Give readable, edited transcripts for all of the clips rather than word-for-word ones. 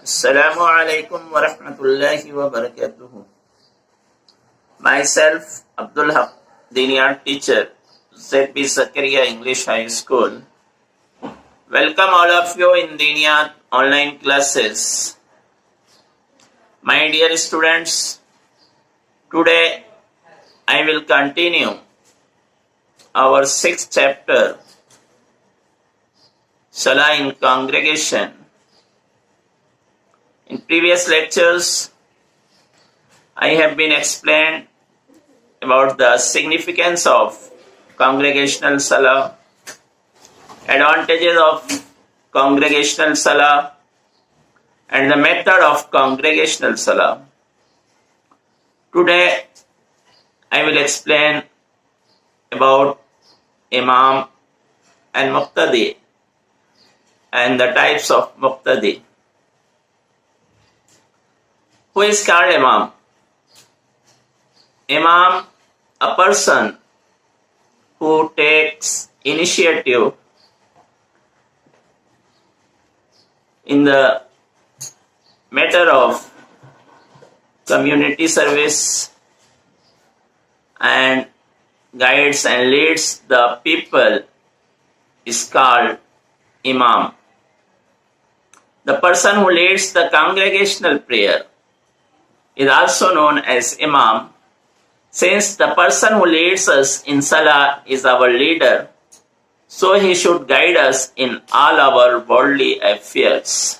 Assalamu alaikum wa rahmatullahi wa barakatuh. Myself, Abdul Haq, Diniar teacher, ZB Zakaria English High School. Welcome all of you in Diniar online classes. My dear students, today I will continue our 6th chapter, Salah in Congregation. In previous lectures, I have been explained about the significance of congregational salah, advantages of congregational salah, and the method of congregational salah. Today, I will explain about Imam and Muqtadi and the types of Muqtadi. Who is called Imam? Imam, a person who takes initiative in the matter of community service and guides and leads the people is called Imam. The person who leads the congregational prayer is also known as Imam. Since the person who leads us in Salah is our leader, so he should guide us in all our worldly affairs.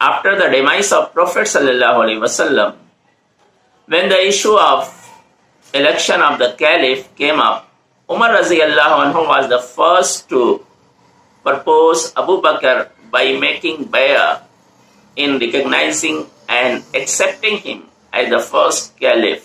after the demise of Prophet sallallahu alaihi wasallam, when the issue of election of the caliph came up, Umar raziyallahu anhu was the first to propose Abu Bakr by making bay'ah in recognizing and accepting him as the first caliph.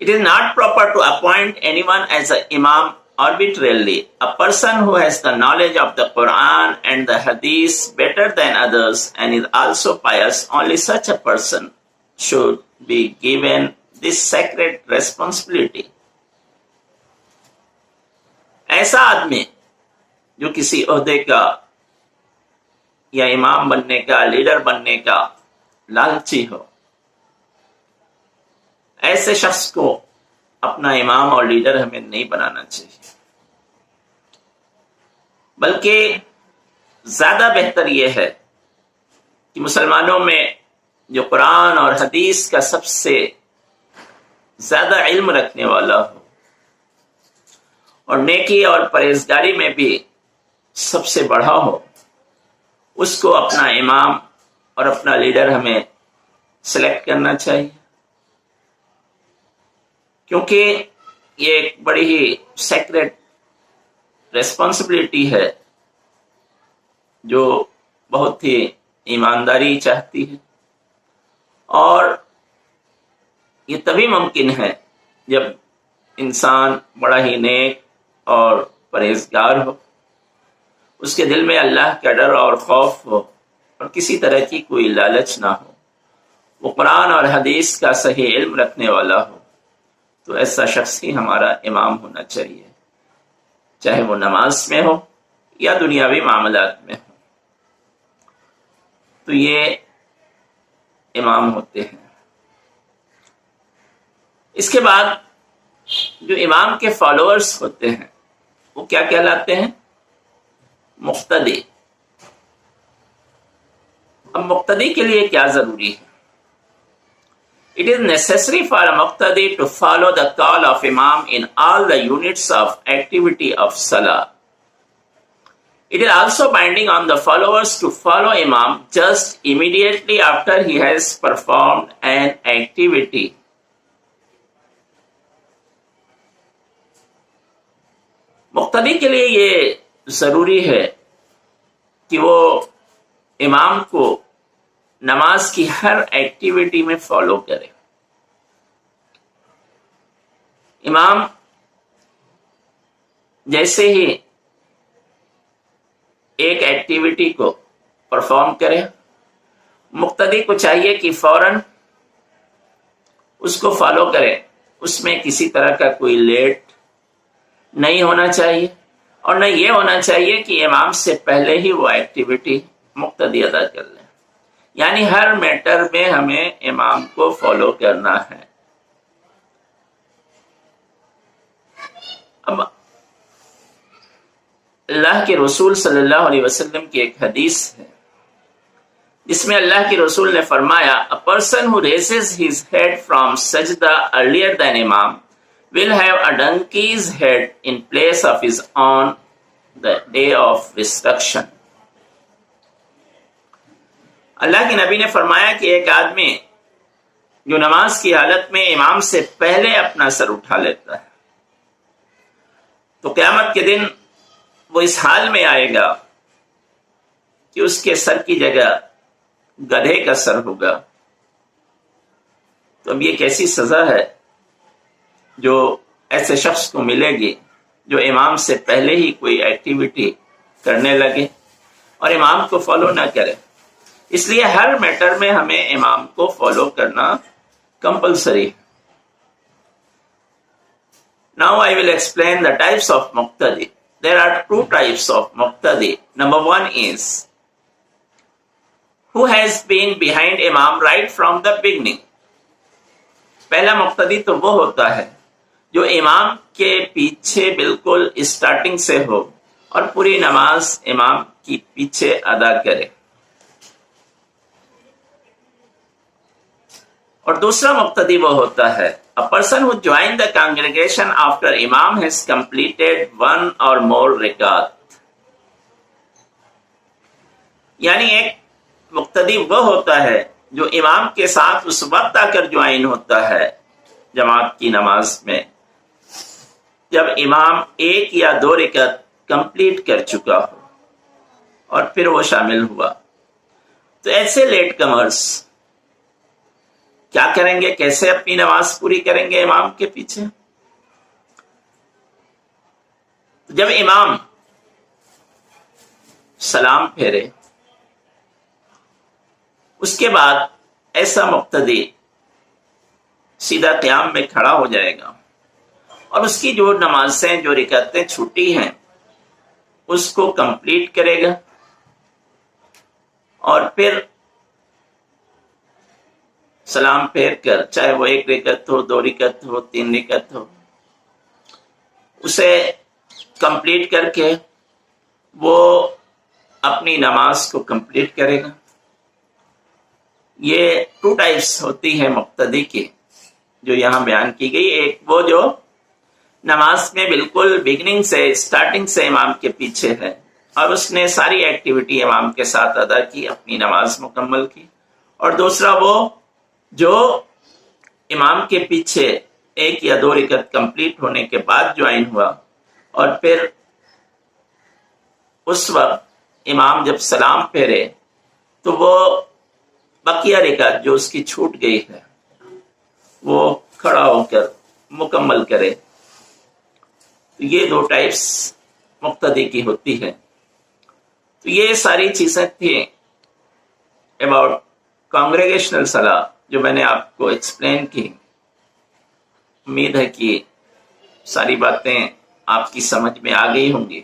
It is not proper to appoint anyone as an imam arbitrarily. A person who has the knowledge of the Quran and the Hadith better than others and is also pious, only such a person should be given this sacred responsibility. ایسا آدمی جو کسی عہدے کا یا امام بننے کا، لیڈر بننے کا لالچی ہو، ایسے شخص کو اپنا امام اور لیڈر ہمیں نہیں بنانا چاہیے، بلکہ زیادہ بہتر یہ ہے کہ مسلمانوں میں جو قرآن اور حدیث کا سب سے زیادہ علم رکھنے والا ہو اور نیکی اور پرہیزگاری میں بھی سب سے بڑا ہو، اس کو اپنا امام اور اپنا لیڈر ہمیں سلیکٹ کرنا چاہیے، کیونکہ یہ ایک بڑی ہی سیکریٹ ریسپانسبلٹی ہے جو بہت ہی ایمانداری چاہتی ہے، اور یہ تبھی ممکن ہے جب انسان بڑا ہی نیک اور پرہیزگار ہو، اس کے دل میں اللہ کا ڈر اور خوف ہو اور کسی طرح کی کوئی لالچ نہ ہو، وہ قرآن اور حدیث کا صحیح علم رکھنے والا ہو، تو ایسا شخص ہی ہمارا امام ہونا چاہیے، چاہے وہ نماز میں ہو یا دنیاوی معاملات میں ہو، تو یہ امام ہوتے ہیں۔ اس کے بعد جو امام کے فالوورز ہوتے ہیں وہ کیا کہلاتے ہیں؟ مقتدی۔ اب مقتدی کے لیے کیا ضروری ہے؟ It is necessary for a muqtadi to follow the call of Imam in all the units of activity of Salah. It is also binding on the followers to follow Imam just immediately after he has performed an activity. مقتدی کے لیے یہ ضروری ہے کہ وہ امام کو نماز کی ہر ایکٹیویٹی میں فالو کرے۔ امام جیسے ہی ایک ایکٹیویٹی کو پرفارم کرے، مقتدی کو چاہیے کہ فوراً اس کو فالو کرے، اس میں کسی طرح کا کوئی لیٹ نہیں ہونا چاہیے، اور نہ یہ ہونا چاہیے کہ امام سے پہلے ہی وہ ایکٹیویٹی مقتدی ادا کر لے، یعنی ہر میٹر میں ہمیں امام کو فالو کرنا ہے۔ اب اللہ کے رسول صلی اللہ علیہ وسلم کی ایک حدیث ہے جس میں اللہ کے رسول نے فرمایا، A person who raises his head from sajda earlier than Imam will have a donkey's head in place of his on the day of resurrection. اللہ کے نبی نے فرمایا کہ ایک آدمی جو نماز کی حالت میں امام سے پہلے اپنا سر اٹھا لیتا ہے تو قیامت کے دن وہ اس حال میں آئے گا کہ اس کے سر کی جگہ گدھے کا سر ہوگا۔ تو اب یہ کیسی سزا ہے جو ایسے شخص کو ملے گی جو امام سے پہلے ہی کوئی ایکٹیویٹی کرنے لگے اور امام کو فالو نہ کرے۔ اس لیے ہر میٹر میں ہمیں امام کو فالو کرنا کمپلسری ہے۔ Now I will explain the types of muqtadi. There are two types of muqtadi. Number one is who has been behind Imam right from the beginning. پہلا مقتدی تو وہ ہوتا ہے جو امام کے پیچھے بالکل اسٹارٹنگ سے ہو اور پوری نماز امام کی پیچھے ادا کرے، اور دوسرا مقتدی وہ ہوتا ہے a person who joined the congregation after Imam has completed one or more رکعات۔ یعنی ایک مقتدی وہ ہوتا ہے جو امام کے ساتھ اس وقت آ کر جوائن ہوتا ہے جماعت کی نماز میں جب امام ایک یا دو رکعت کمپلیٹ کر چکا ہو اور پھر وہ شامل ہوا۔ تو ایسے لیٹ کمرز کیا کریں گے؟ کیسے اپنی نماز پوری کریں گے امام کے پیچھے؟ جب امام سلام پھیرے اس کے بعد ایسا مقتدی سیدھا قیام میں کھڑا ہو جائے گا اور اس کی جو نمازیں جو رکعتیں چھوٹی ہیں اس کو کمپلیٹ کرے گا، اور پھر سلام پھیر کر، چاہے وہ 1 رکعت ہو، 2 رکعت ہو، 3 رکعت ہو، اسے کمپلیٹ کر کے وہ اپنی نماز کو کمپلیٹ کرے گا۔ یہ 2 ٹائپس ہوتی ہے مقتدی کی جو یہاں بیان کی گئی۔ ایک وہ جو نماز میں بالکل بگننگ سے، سٹارٹنگ سے امام کے پیچھے ہے اور اس نے ساری ایکٹیویٹی امام کے ساتھ ادا کی، اپنی نماز مکمل کی، اور دوسرا وہ جو امام کے پیچھے 1 یا 2 رکعت کمپلیٹ ہونے کے بعد جوائن ہوا، اور پھر اس وقت امام جب سلام پھیرے تو وہ بقیہ رکعت جو اس کی چھوٹ گئی ہے وہ کھڑا ہو کر مکمل کرے۔ تو یہ 2 ٹائپس مقتدی کی ہوتی ہے۔ تو یہ ساری چیزیں تھیں اباؤٹ کانگریگیشنل صلاح جو میں نے آپ کو ایکسپلین کی۔ امید ہے کہ ساری باتیں آپ کی سمجھ میں آ گئی ہوں گی۔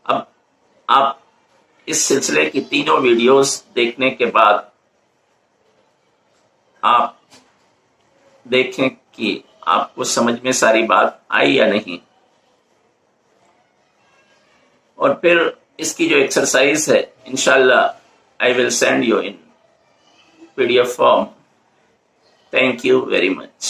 اب آپ اس سلسلے کی 3 ویڈیوز دیکھنے کے بعد آپ دیکھیں کہ آپ کو سمجھ میں ساری بات آئی یا نہیں، اور پھر اس کی جو ایکسرسائز ہے انشاءاللہ I will send you in PDF form. Thank you very much.